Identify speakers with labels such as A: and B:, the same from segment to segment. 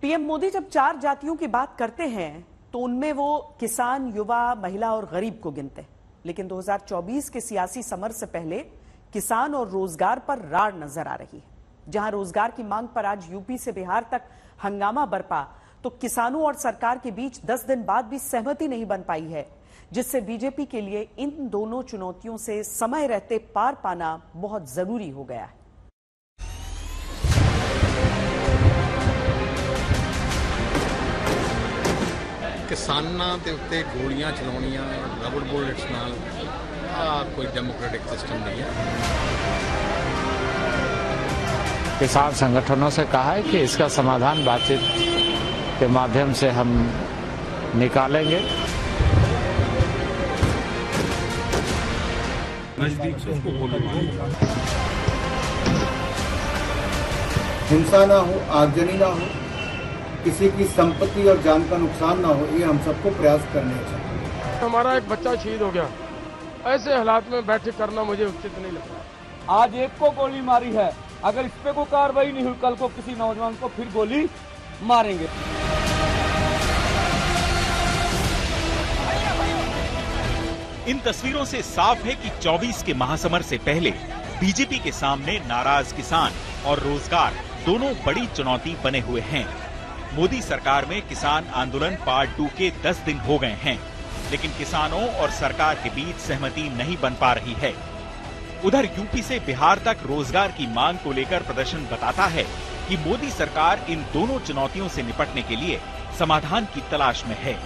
A: PM Modi जब 4 जातियों की बात करते हैं तो उनमें वो किसान, युवा, महिला और गरीब को गिनते हैं। लेकिन 2024 के सियासी समर से पहले किसान और रोजगार पर राड़ नजर आ रही है। जहां रोजगार की मांग पर आज यूपी से बिहार तक हंगामा बरपा, तो किसानों और सरकार के बीच 10 दिन बाद भी सहमति नहीं बन पाई है, जिससे बीजेपी के लिए इन दोनों चुनौतियों से समय रहते पार पाना बहुत जरूरी हो गया है।
B: किसानां दे उत्ते गोलियां चलाउणियां रबड़ बुलेट्स नाल कोई डेमोक्रेटिक सिस्टम नहीं है।
C: किसान संगठनों से कहा है कि इसका समाधान बातचीत के माध्यम से हम निकालेंगे।
D: नजदीक से उसको गोली मारी,
E: हिंसा ना हो, आगजनी ना हो, किसी की संपत्ति और जान का नुकसान ना हो, ये हम सबको प्रयास करने चाहिए।
F: हमारा एक बच्चा शहीद हो गया, ऐसे हालात में बैठक करना मुझे उचित नहीं लगता।
G: आज एक को गोली मारी है, अगर इस पे कोई कार्रवाई नहीं हुई, कल को किसी नौजवान को फिर गोली मारेंगे।
H: इन तस्वीरों से साफ है कि 24 के महासमर से पहले बीजेपी के सामने नाराज किसान और रोजगार दोनों बड़ी चुनौती बने हुए हैं। मोदी सरकार में किसान आंदोलन पार्ट 2 के 10 दिन हो गए हैं, लेकिन किसानों और सरकार के बीच सहमति नहीं बन पा रही है। उधर यूपी से बिहार तक रोजगार की मांग को लेकर प्रदर्शन बताता है कि मोदी सरकार इन दोनों चुनौतियों से निपटने के लिए समाधान की तलाश में है।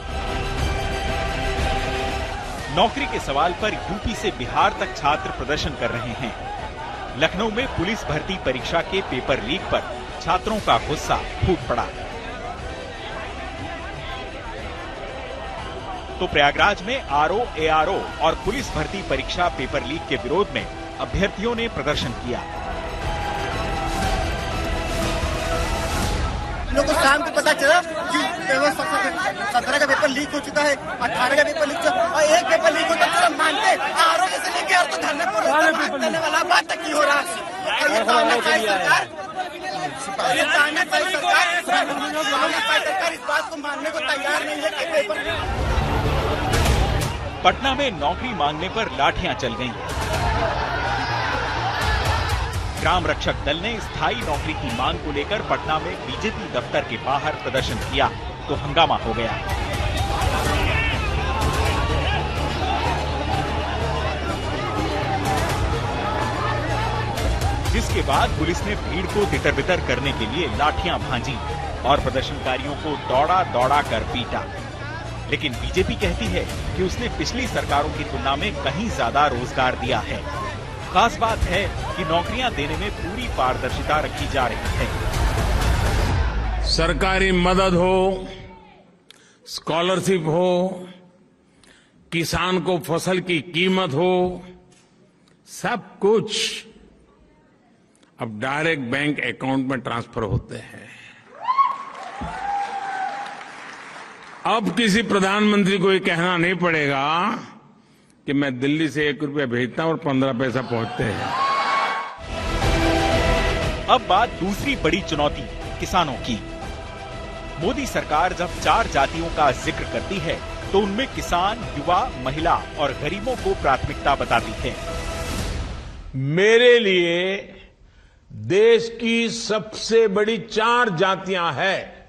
H: नौकरी के सवाल पर यूपी से बिहार तक छात्र प्रदर्शन कर रहे हैं। लखनऊ में पुलिस भर्ती परीक्षा के पेपर लीक पर छात्रों का गुस्सा फूट पड़ा। तो प्रयागराज में आरओ, एआरओ और पुलिस भर्ती परीक्षा पेपर लीक के विरोध में अभ्यर्थियों ने प्रदर्शन किया।
I: लोगों को शाम को पता चला कि 17 का पेपर लीक हो चुका है, 18 का पेपर लीक हो चुका है, और एक पेपर लीक होता है मानते आरओ जैसे लेके और तो धरने करने वाला बात तक नहीं हो रहा है। और ये सरकार इस बात को मानने को तैयार नहीं है कि पेपर।
H: पटना में नौकरी मांगने पर लाठियां चल गईं। ग्राम रक्षक दल ने स्थायी नौकरी की मांग को लेकर पटना में बीजेपी दफ्तर के बाहर प्रदर्शन किया तो हंगामा हो गया। जिसके बाद पुलिस ने भीड़ को तितर-बितर करने के लिए लाठियां भांजी और प्रदर्शनकारियों को दौड़ा कर पीटा। लेकिन बीजेपी कहती है कि उसने पिछली सरकारों की तुलना में कहीं ज्यादा रोजगार दिया है। खास बात है कि नौकरियां देने में पूरी पारदर्शिता रखी जा रही है।
D: सरकारी मदद हो, स्कॉलरशिप हो, किसान को फसल की कीमत हो, सब कुछ अब डायरेक्ट बैंक अकाउंट में ट्रांसफर होते हैं। अब किसी प्रधानमंत्री को ये कहना नहीं पड़ेगा कि मैं दिल्ली से 1 रुपया भेजता हूं और 15 पैसा पहुंचते हैं।
H: अब बात दूसरी बड़ी चुनौती किसानों की। मोदी सरकार जब 4 जातियों का जिक्र करती है तो उनमें किसान, युवा, महिला और गरीबों को प्राथमिकता बताती है।
D: मेरे लिए देश की सबसे बड़ी 4 जातियां हैं।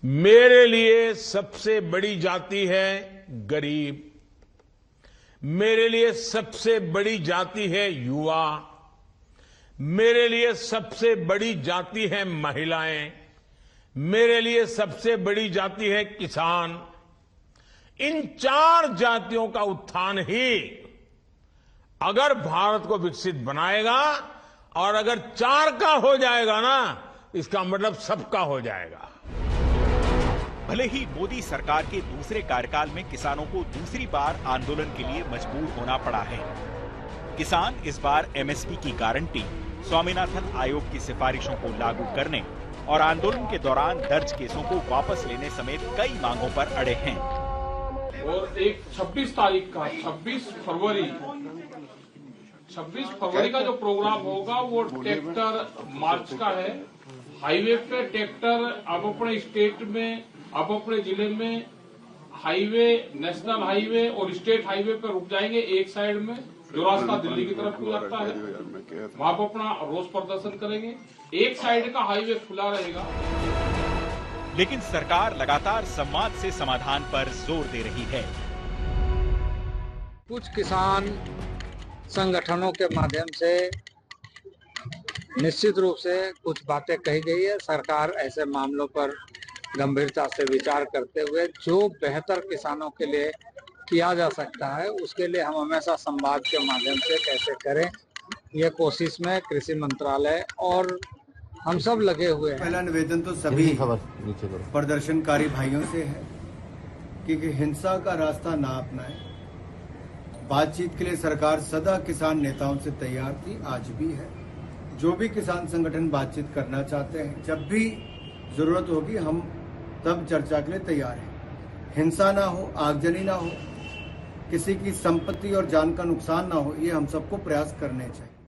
D: मेरे लिए सबसे बड़ी जाति है गरीब, मेरे लिए सबसे बड़ी जाति है युवा, मेरे लिए सबसे बड़ी जाति है महिलाएं, मेरे लिए सबसे बड़ी जाति है किसान। इन 4 जातियों का उत्थान ही अगर भारत को विकसित बनाएगा, और अगर 4 का हो जाएगा ना, इसका मतलब सबका हो जाएगा।
H: भले ही मोदी सरकार के दूसरे कार्यकाल में किसानों को दूसरी बार आंदोलन के लिए मजबूर होना पड़ा है। किसान इस बार एमएसपी की गारंटी, स्वामीनाथन आयोग की सिफारिशों को लागू करने और आंदोलन के दौरान दर्ज केसों को वापस लेने समेत कई मांगों पर अड़े हैं।
F: और एक 26 तारीख का 26 फरवरी का जो प्रोग्राम होगा वो ट्रैक्टर मार्च का है, हाईवे पे ट्रैक्टर अब अपने स्टेट में, अब अपने जिले में हाईवे, नेशनल हाईवे और स्टेट हाईवे पे रुक जाएंगे एक साइड में, जो रास्ता दिल्ली की तरफ को जाता है, वहां पर अपना रोष प्रदर्शन करेंगे। एक साइड का हाईवे खुला रहेगा।
H: लेकिन सरकार लगातार संवाद से समाधान पर जोर दे रही है।
C: कुछ किसान संगठनों के माध्यम से निश्चित रूप से कुछ बातें कही गई है। सरकार ऐसे मामलों पर गंभीरता से विचार करते हुए जो बेहतर किसानों के लिए किया जा सकता है उसके लिए हम हमेशा संवाद के माध्यम से कैसे करें, ये कोशिश में कृषि मंत्रालय और हम सब लगे हुए हैं।
E: पहला निवेदन तो सभी प्रदर्शनकारी भाइयों से है कि हिंसा का रास्ता ना अपनाएं। बातचीत के लिए सरकार सदा किसान नेताओं से तैयार थी, आज भी है। जो भी किसान संगठन बातचीत करना चाहते हैं, जब भी जरूरत होगी हम तब चर्चा के लिए तैयार हैं। हिंसा ना हो, आगजनी ना हो, किसी की संपत्ति और जान का नुकसान ना हो, ये हम सबको प्रयास करने चाहिए।